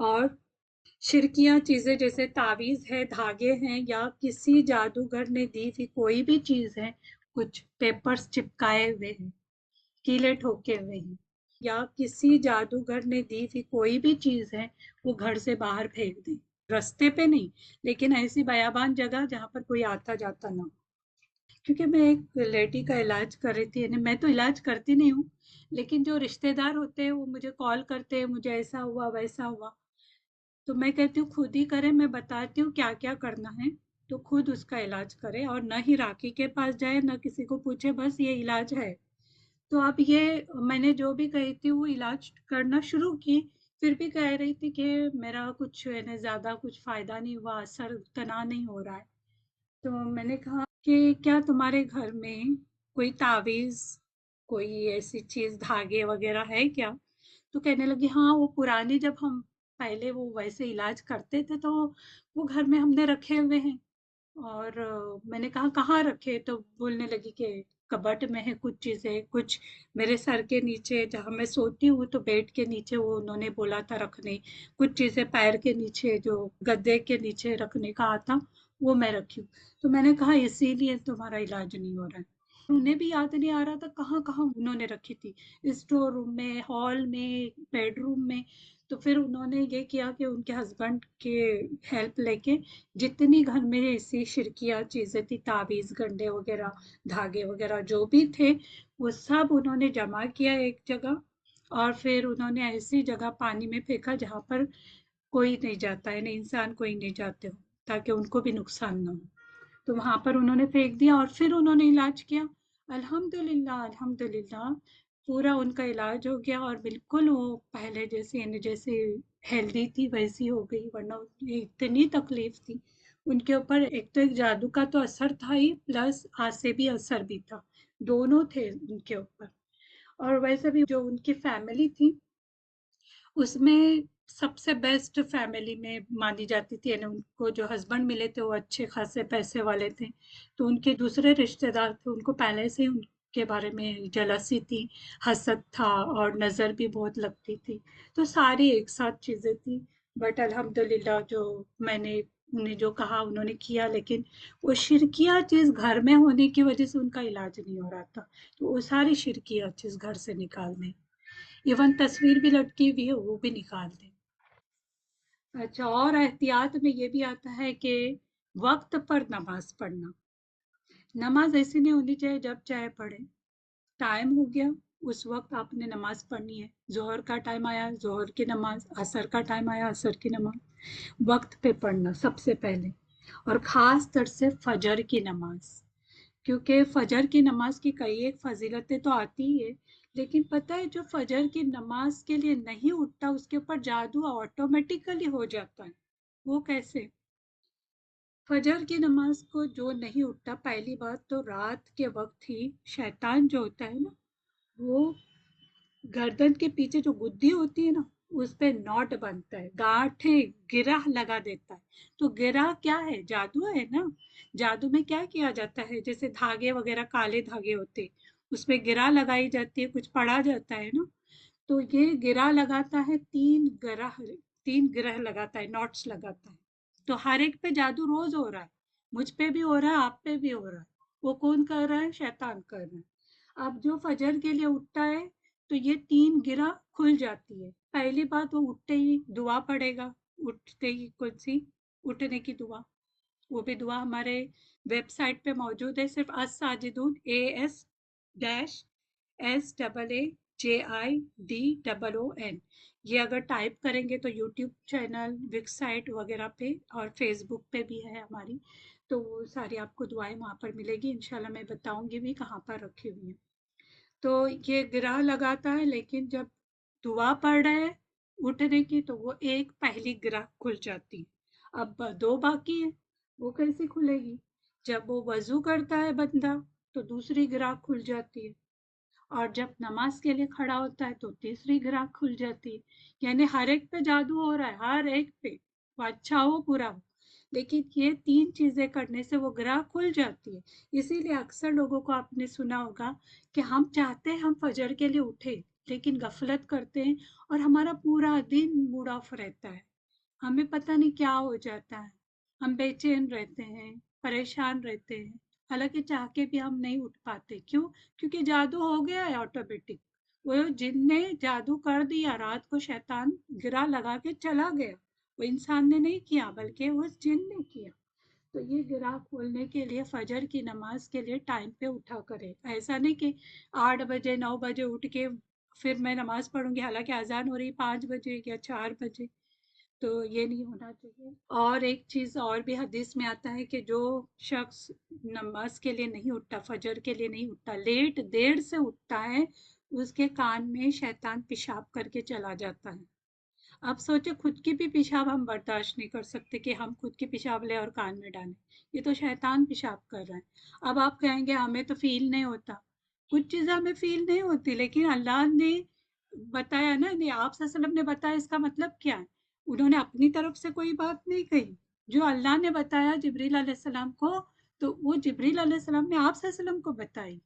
اور शिरकियाँ चीज़ें जैसे तावीज़ है, धागे हैं या किसी जादूगर ने दी थी कोई भी चीज़ है, कुछ पेपर्स चिपकाए हुए हैं, कीले ठोके हुए हैं, या किसी जादूगर ने दी थी कोई भी चीज़ है, वो घर से बाहर फेंक दें। रास्ते पे नहीं, लेकिन ऐसी बयाबान जगह जहाँ पर कोई आता जाता ना हो। क्योंकि मैं एक लेडी का इलाज कर रही थी, यानी मैं तो इलाज करती नहीं हूँ, लेकिन जो रिश्तेदार होते हैं वो मुझे कॉल करते हैं, मुझे ऐसा हुआ वैसा हुआ, तो मैं कहती हूँ खुद ही करें, मैं बताती हूँ क्या क्या करना है, तो खुद उसका इलाज करें और न ही राखी के पास जाए, न किसी को पूछे, बस ये इलाज है। तो अब ये मैंने जो भी कही थी वो इलाज करना शुरू की, फिर भी कह रही थी कि मेरा कुछ यानी ज्यादा कुछ फायदा नहीं हुआ, असर उतना नहीं हो रहा है। तो मैंने कहा कि क्या तुम्हारे घर में कोई तावीज, कोई ऐसी चीज, धागे वगैरह है क्या? तो कहने लगी हाँ, वो पुरानी, जब हम पहले वो वैसे इलाज करते थे तो वो घर में हमने रखे हुए हैं। और मैंने कहा कहाँ रखे, तो बोलने लगी कि कबर्ड में है कुछ चीजें, कुछ मेरे सर के नीचे जहाँ मैं सोती हूँ तो बेड के नीचे वो उन्होंने बोला था रखने, कुछ चीजें पैर के नीचे जो गद्दे के नीचे रखने का आता, वो मैं रखी हूँ। तो मैंने कहा इसीलिए तुम्हारा इलाज नहीं हो रहा है। उन्हें भी याद नहीं आ रहा था कहाँ कहाँ उन्होंने रखी थी, स्टोर रूम में, हॉल में, बेडरूम में। तो फिर उन्होंने ये किया कि उनके हस्बैंड के हेल्प लेके जितनी घर में ऐसी शिरकिया चीजें थी, ताबीज, गंडे वगैरह, धागे वगैरह जो भी थे, वो सब उन्होंने जमा किया एक जगह, और फिर उन्होंने ऐसी जगह पानी में फेंका जहां पर कोई नहीं जाता है, नहीं इंसान कोई नहीं जाते हो, ताकि उनको भी नुकसान ना हो। तो वहां पर उन्होंने फेंक दिया और फिर उन्होंने इलाज किया। अल्हम्दुलिल्लाह, अल्हम्दुलिल्लाह, पूरा उनका इलाज हो गया और बिल्कुल वो पहले जैसे, यानी जैसे हेल्दी थी वैसी हो गई, वरना इतनी तकलीफ थी उनके ऊपर। एक तो एक जादू का तो असर था ही, प्लस आसेबी असर भी था, दोनों थे उनके ऊपर। और वैसे भी जो उनकी फैमिली थी उसमें सबसे बेस्ट फैमिली में मानी जाती थी, यानी उनको जो हस्बैंड मिले थे वो अच्छे खासे पैसे वाले थे, तो उनके दूसरे रिश्तेदार थे उनको पहले से ही उनके बारे में जलसी थी, हसद था, और नजर भी बहुत लगती थी। तो सारी एक साथ चीजें थी। बट अल्हम्दुलिल्लाह, जो मैंने उन्हें जो कहा उन्होंने किया, लेकिन वो शिरकिया चीज घर में होने की वजह से उनका इलाज नहीं हो रहा था, तो वो सारी शिरकिया चीज घर से निकाल दें, इवन तस्वीर भी लटकी हुई है वो भी निकाल दें। अच्छा, और एहतियात में ये भी आता है कि वक्त पर नमाज पढ़ना। नमाज ऐसी नहीं होनी चाहिए जब चाहे पढ़े, टाइम हो गया उस वक्त आपने नमाज पढ़नी है। जोहर का टाइम आया, जोहर की नमाज, असर का टाइम आया, असर की नमाज, वक्त पे पढ़ना सबसे पहले। और खास तर से फजर की नमाज, क्योंकि फजर की नमाज की कई एक फजीलतें तो आती ही है, लेकिन पता है जो फजर की नमाज के लिए नहीं उठता उसके ऊपर जादू ऑटोमेटिकली हो जाता है। वो कैसे? फजर की नमाज को जो नहीं उठता, पहली बात तो रात के वक्त ही शैतान जो होता है ना, वो गर्दन के पीछे जो गुद्दी होती है ना, उस पे नॉट बनता है, गांठे, गिरह लगा देता है। तो गिरह क्या है? जादू है ना। जादू में क्या किया जाता है, जैसे धागे वगैरह, काले धागे होते हैं, उसमें गिरह लगाई जाती है, कुछ पढ़ा जाता है ना। तो ये गिरह लगाता है, तीन ग्रह लगाता है, नॉट्स लगाता है। तो हर एक पे जादू रोज हो रहा है, मुझ पे भी हो रहा है, आप पे भी हो रहा है। वो कौन कर रहा है? शैतान कर रहा है। अब जो फजर के लिए उठता है तो ये तीन गिरह खुल जाती है। पहली बात, वो उठते ही दुआ पड़ेगा, उठते ही कुछ सी उठने की दुआ, वो भी दुआ हमारे वेबसाइट पे मौजूद है, सिर्फ अस साजिदून, ASAJIDOON, ये अगर टाइप करेंगे तो यूट्यूब चैनल, वेबसाइट वगैरह पे और फेसबुक पे भी है हमारी, तो वो सारी आपको दुआएं वहां पर मिलेगी इंशाल्लाह। मैं बताऊंगी भी कहाँ पर रखी हुई है। तो ये ग्रह लगाता है, लेकिन जब दुआ पड़ रहा है उठने की तो वो एक पहली ग्रह खुल जाती है, अब दो बाकी है, वो कैसे खुलेगी? जब वो वजू करता है बंदा तो दूसरी ग्रह खुल जाती है, और जब नमाज के लिए खड़ा होता है तो तीसरी ग्रह खुल जाती है। यानी हर एक पे जादू हो रहा है, हर एक पे, वो अच्छा हो बुरा हो, लेकिन ये तीन चीजें करने से वो ग्रह खुल जाती है। इसीलिए अक्सर लोगों को आपने सुना होगा कि हम चाहते हैं हम फजर के लिए उठे, लेकिन गफलत करते हैं और हमारा पूरा दिन मूड ऑफ रहता है, हमें पता नहीं क्या हो जाता है, हम बेचैन रहते हैं, परेशान रहते हैं, हालांकि चाह के भी हम नहीं उठ पाते। क्यों? क्योंकि जादू हो गया है ऑटोमेटिक। वो जिन ने जादू कर दिया, रात को शैतान गिरा लगा के चला गया, वो इंसान ने नहीं किया बल्कि वो जिन ने किया। तो ये गिरा खोलने के लिए फजर की नमाज के लिए टाइम पे उठा करे। ऐसा नहीं कि 8 बजे 9 बजे उठ के फिर मैं नमाज पढ़ूंगी, हालांकि अजान हो रही 5 बजे या 4 बजे। तो ये नहीं होना चाहिए। और एक चीज और भी हदीस में आता है कि जो शख्स नमाज के लिए नहीं उठता, फजर के लिए नहीं उठता, लेट देर से उठता है, उसके कान में शैतान पेशाब करके चला जाता है। आप सोचे, खुद की भी पेशाब हम बर्दाश्त नहीं कर सकते कि हम खुद की पेशाब ले और कान में डालें। ये तो शैतान पेशाब कर रहा है। अब आप कहेंगे हमें तो फील नहीं होता। कुछ चीजें हमें फील नहीं होती, लेकिन अल्लाह ने बताया ना, नहीं आप वसल्लम ने बताया, इसका मतलब क्या है? उन्होंने अपनी तरफ से कोई बात नहीं कही। जो अल्लाह ने बताया जिब्रील अलैहिस्सलाम को, तो वो जिब्रील अलैहिस्सलाम ने आप वसल्लम को बताई,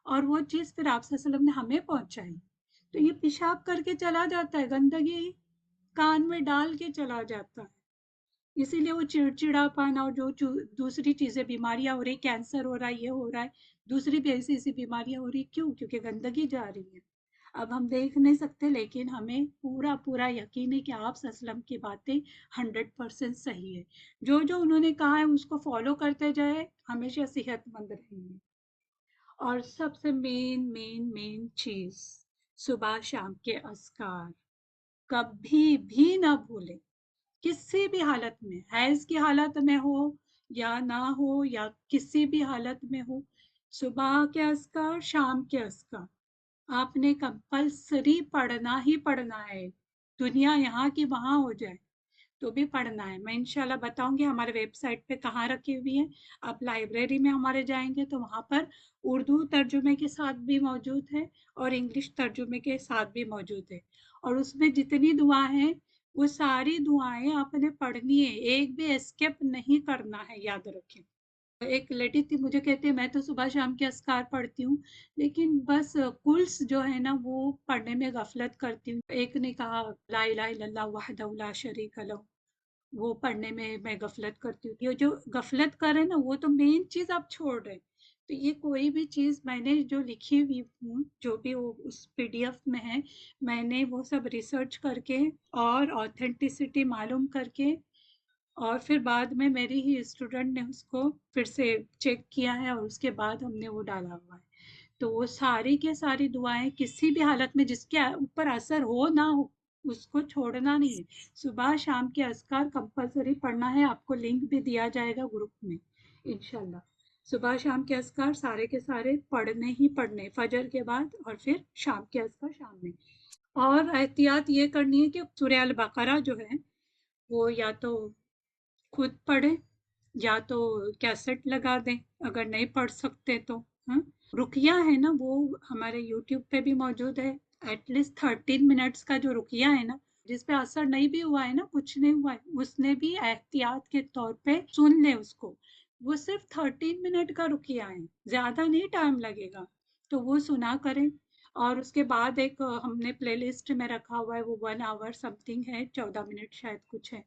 और वो चीज फिर आप वसल्लम ने हमें पहुंचाई। तो ये पेशाब करके चला जाता है, गंदगी कान में डाल के चला जाता है। इसीलिए वो चिड़चिड़ापन और जो दूसरी चीजें बीमारियां हो रही, कैंसर हो रहा है, ये हो रहा है, दूसरी भी ऐसी ऐसी बीमारियां हो रही, क्यों? क्योंकि गंदगी जा रही है। अब हम देख नहीं सकते, लेकिन हमें पूरा पूरा यकीन है कि आप सल्लम की बातें 100% सही है। जो जो उन्होंने कहा है उसको फॉलो करते जाए, हमेशा सेहतमंद रहेंगे। और सबसे मेन मेन मेन चीज, सुबह शाम के अस्कार कभी भी ना भूलें। किसी भी हालत में, हैज की हालत में हो या ना हो, या किसी भी हालत में हो, सुबह के अस्कार शाम के अस्कार आपने कंपल्सरी पढ़ना ही पढ़ना है। दुनिया यहाँ की वहां हो जाए तो भी पढ़ना है। मैं इंशाल्लाह बताऊंगी हमारे वेबसाइट पे कहाँ रखी हुई है। आप लाइब्रेरी में हमारे जाएंगे तो वहां पर उर्दू तर्जुमे के साथ भी मौजूद है और इंग्लिश तर्जुमे के साथ भी मौजूद है। और उसमें जितनी दुआ है, वो सारी दुआएं आपने पढ़नी है, एक भी स्किप नहीं करना है, याद रखें। एक लेडी थी, मुझे कहती है मैं तो सुबह शाम के अस्कार पढ़ती हूँ, लेकिन बस कुल्स जो है ना वो पढ़ने में गफलत करती हूँ। एक ने कहा ला इलाहा इल्लल्लाह वहदहू ला शरीक लहू, वो पढ़ने में मैं गफलत करती हूँ। ये जो गफलत करे ना, वो तो मेन चीज आप छोड़ रहे। तो ये कोई भी चीज मैंने जो लिखी हुई हूँ, जो भी वो उस पीडीएफ में है, मैंने वो सब रिसर्च करके और ऑथेंटिसिटी मालूम करके, और फिर बाद में मेरी ही स्टूडेंट ने उसको फिर से चेक किया है और उसके बाद हमने वो डाला हुआ है। तो वो सारी के सारी दुआएं किसी भी हालत में जिसके ऊपर असर हो ना हो, उसको छोड़ना नहीं है। सुबह शाम के अज़कार कंपलसरी पढ़ना है। आपको लिंक भी दिया जाएगा ग्रुप में इंशाल्लाह। सुबह शाम के अज़कार सारे के सारे पढ़ने ही पढ़ने, फजर के बाद और फिर शाम के अज़कार शाम में। और एहतियात ये करनी है कि सूरह अल बकरा जो है वो या तो खुद पढ़े या तो कैसेट लगा दें, अगर नहीं पढ़ सकते तो। हाँ, रुकिया है ना, वो हमारे यूट्यूब पे भी मौजूद है। एटलीस्ट 13 मिनट्स का जो रुकिया है ना, जिस पे असर नहीं भी हुआ है ना, कुछ नहीं हुआ है, उसने भी एहतियात के तौर पे सुन ले उसको। वो सिर्फ 13 मिनट का रुकिया है, ज्यादा नहीं टाइम लगेगा, तो वो सुना करें। और उसके बाद एक हमने प्लेलिस्ट में रखा हुआ है, वो 1 आवर समथिंग है, 14 मिनट शायद कुछ है।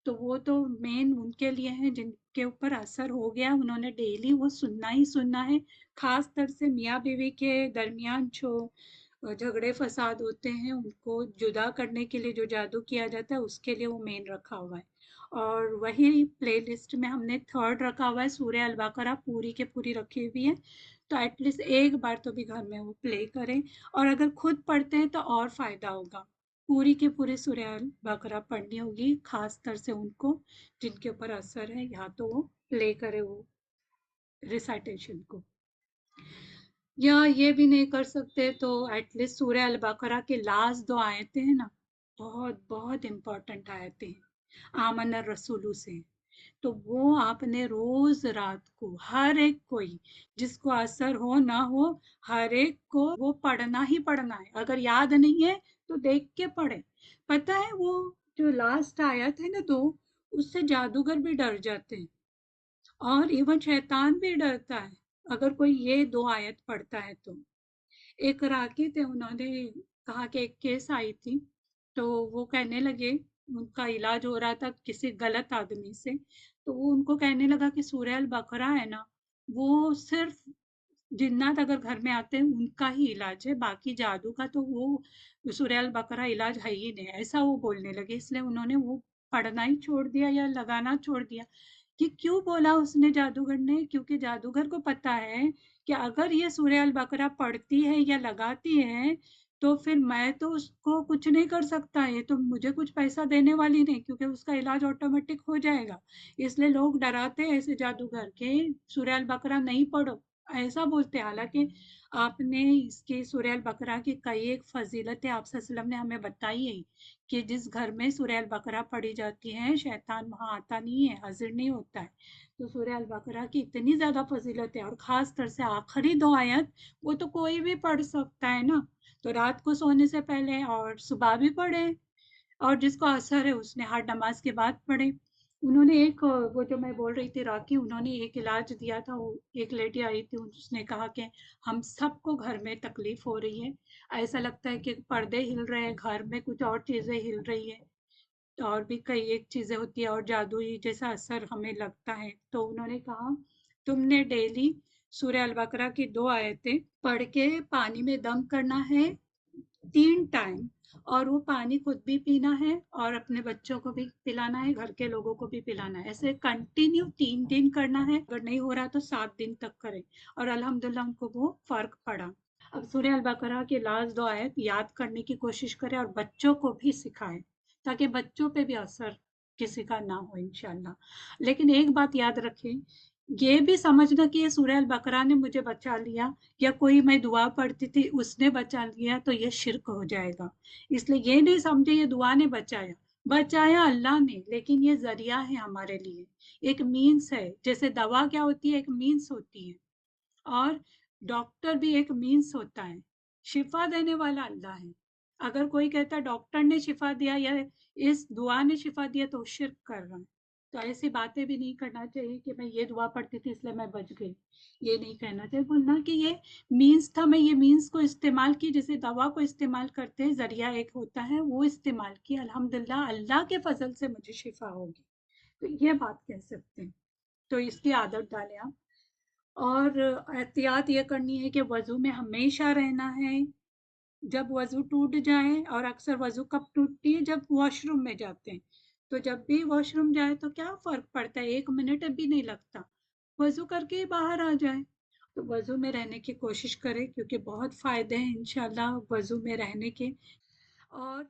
तो वो तो मेन उनके लिए है जिनके ऊपर असर हो गया, उन्होंने डेली वो सुनना ही सुनना है। खास तर से मियाँ बीवी के दरमियान जो झगड़े फसाद होते हैं, उनको जुदा करने के लिए जो जादू किया जाता है, उसके लिए वो मेन रखा हुआ है। और वही प्लेलिस्ट में हमने थर्ड रखा हुआ है, सूर्य अल बकरा पूरी के पूरी रखी हुई है। तो एटलीस्ट एक बार तो भी घर में वो प्ले करें। और अगर खुद पढ़ते हैं तो और फायदा होगा। पूरी की पूरी सूरह अल बकरा पढ़नी होगी, खास तर से उनको जिनके ऊपर असर है, या तो वो प्ले करे वो रिसाइटेशन को, या ये भी नहीं कर सकते तो एटलीस्ट सूरह अल बकरा के लास्ट दो आयतें हैं ना, बहुत बहुत इंपॉर्टेंट आयतें हैं, आमन रसूलू से। तो वो आपने रोज रात को हर एक कोई, जिसको असर हो ना हो, हर एक को वो पढ़ना ही पढ़ना है। अगर याद नहीं है तो देख के पढ़े। पता है वो जो लास्ट आयत है ना दो, उससे जादूगर भी डर जाते हैं और इवन शैतान भी डरता है अगर कोई ये दो आयत पढ़ता है तो। एक राकी थे, उन्होंने कहा कि एक केस आई थी, तो वो कहने लगे उनका इलाज हो रहा था किसी गलत आदमी से, तो वो उनको कहने लगा कि सूरह अल बकरा है ना, वो सिर्फ जिन्नात अगर घर में आते हैं उनका ही इलाज है, बाकी जादू का तो वो सूरह अल बकरा इलाज है ही नहीं, ऐसा वो बोलने लगे। इसलिए उन्होंने वो पढ़ना ही छोड़ दिया या लगाना छोड़ दिया। कि क्यों बोला उसने जादूगर ने? क्योंकि जादूगर को पता है कि अगर ये सूरह अल बकरा पढ़ती है या लगाती है तो फिर मैं तो उसको कुछ नहीं कर सकता, है तो मुझे कुछ पैसा देने वाली नहीं, क्योंकि उसका इलाज ऑटोमेटिक हो जाएगा। इसलिए लोग डराते हैं ऐसे जादूगर के, सूरह अल बकरा नहीं पढ़ो, ऐसा बोलते हैं। हालांकि आपने इसकी सूरह अल बकरा की कई एक फजीलतें आप सल्लल्लाहु अलैहि वसल्लम ने हमें बताई है कि जिस घर में सूरह अल बकरा पढ़ी जाती है शैतान वहां आता नहीं है, हाजिर नहीं होता है। तो सूरह अल बकरा की इतनी ज्यादा फजीलत है, और खास तर से आखिरी दो आयत वो तो कोई भी पढ़ सकता है ना, तो रात को सोने से पहले और सुबह भी पढ़े, और जिसको असर है उसने हर नमाज के बाद पढ़े। उन्होंने एक वो जो मैं बोल रही थी राखी, उन्होंने एक इलाज दिया था। वो एक लेडी आई थी, उसने कहा कि हम सबको घर में तकलीफ हो रही है, ऐसा लगता है कि पर्दे हिल रहे हैं, घर में कुछ और चीजें हिल रही है, और भी कई एक चीजें होती है, और जादुई जैसा असर हमें लगता है। तो उन्होंने कहा तुमने डेली सूरह अल बकरा की दो आयतें पढ़ के पानी में दम करना है 3 टाइम, और वो पानी खुद भी पीना है और अपने बच्चों को भी पिलाना है, घर के लोगों को भी पिलाना है। ऐसे कंटिन्यू 3 दिन करना है, अगर नहीं हो रहा तो 7 दिन तक करें। और अल्हम्दुलिल्लाह उनको वो फर्क पड़ा। अब सूरह अल बकरा के लास्ट दो आयत याद करने की कोशिश करें और बच्चों को भी सिखाएं, ताकि बच्चों पे भी असर किसी का ना हो इंशाल्लाह। लेकिन एक बात याद रखें, ये भी समझना कि ये सूरह अल बकरा ने मुझे बचा लिया, या कोई मैं दुआ पढ़ती थी उसने बचा लिया, तो ये शिरक हो जाएगा। इसलिए ये नहीं समझे ये दुआ ने बचाया, बचाया अल्लाह ने, लेकिन ये जरिया है हमारे लिए, एक मीन्स है। जैसे दवा क्या होती है, एक मीन्स होती है, और डॉक्टर भी एक मीन्स होता है। शिफा देने वाला अल्लाह है। अगर कोई कहता है डॉक्टर ने शिफा दिया या इस दुआ ने शिफा दिया, तो शिरक कर रहा है। तो ऐसी बातें भी नहीं करना चाहिए कि मैं ये दुआ पढ़ती थी इसलिए मैं बच गई, ये नहीं कहना चाहिए। बोलना कि ये मीन्स था, मैं ये मीन्स को इस्तेमाल की, जैसे दवा को इस्तेमाल करते हैं, जरिया एक होता है, वो इस्तेमाल की, अल्हम्दुलिल्लाह अल्लाह के फजल से मुझे शिफा होगी। तो ये बात कह सकते हैं। तो इसकी आदत डालें आप। और एहतियात ये करनी है कि वजू में हमेशा रहना है। जब वजू टूट जाए, और अक्सर वजू कब टूटती है, जब वॉशरूम में जाते हैं, तो जब भी वॉशरूम जाए तो क्या फर्क पड़ता है, 1 मिनट भी नहीं लगता, वजू करके ही बाहर आ जाए। तो वजू में रहने की कोशिश करें, क्योंकि बहुत फायदे हैं इंशाल्लाह वजू में रहने के। और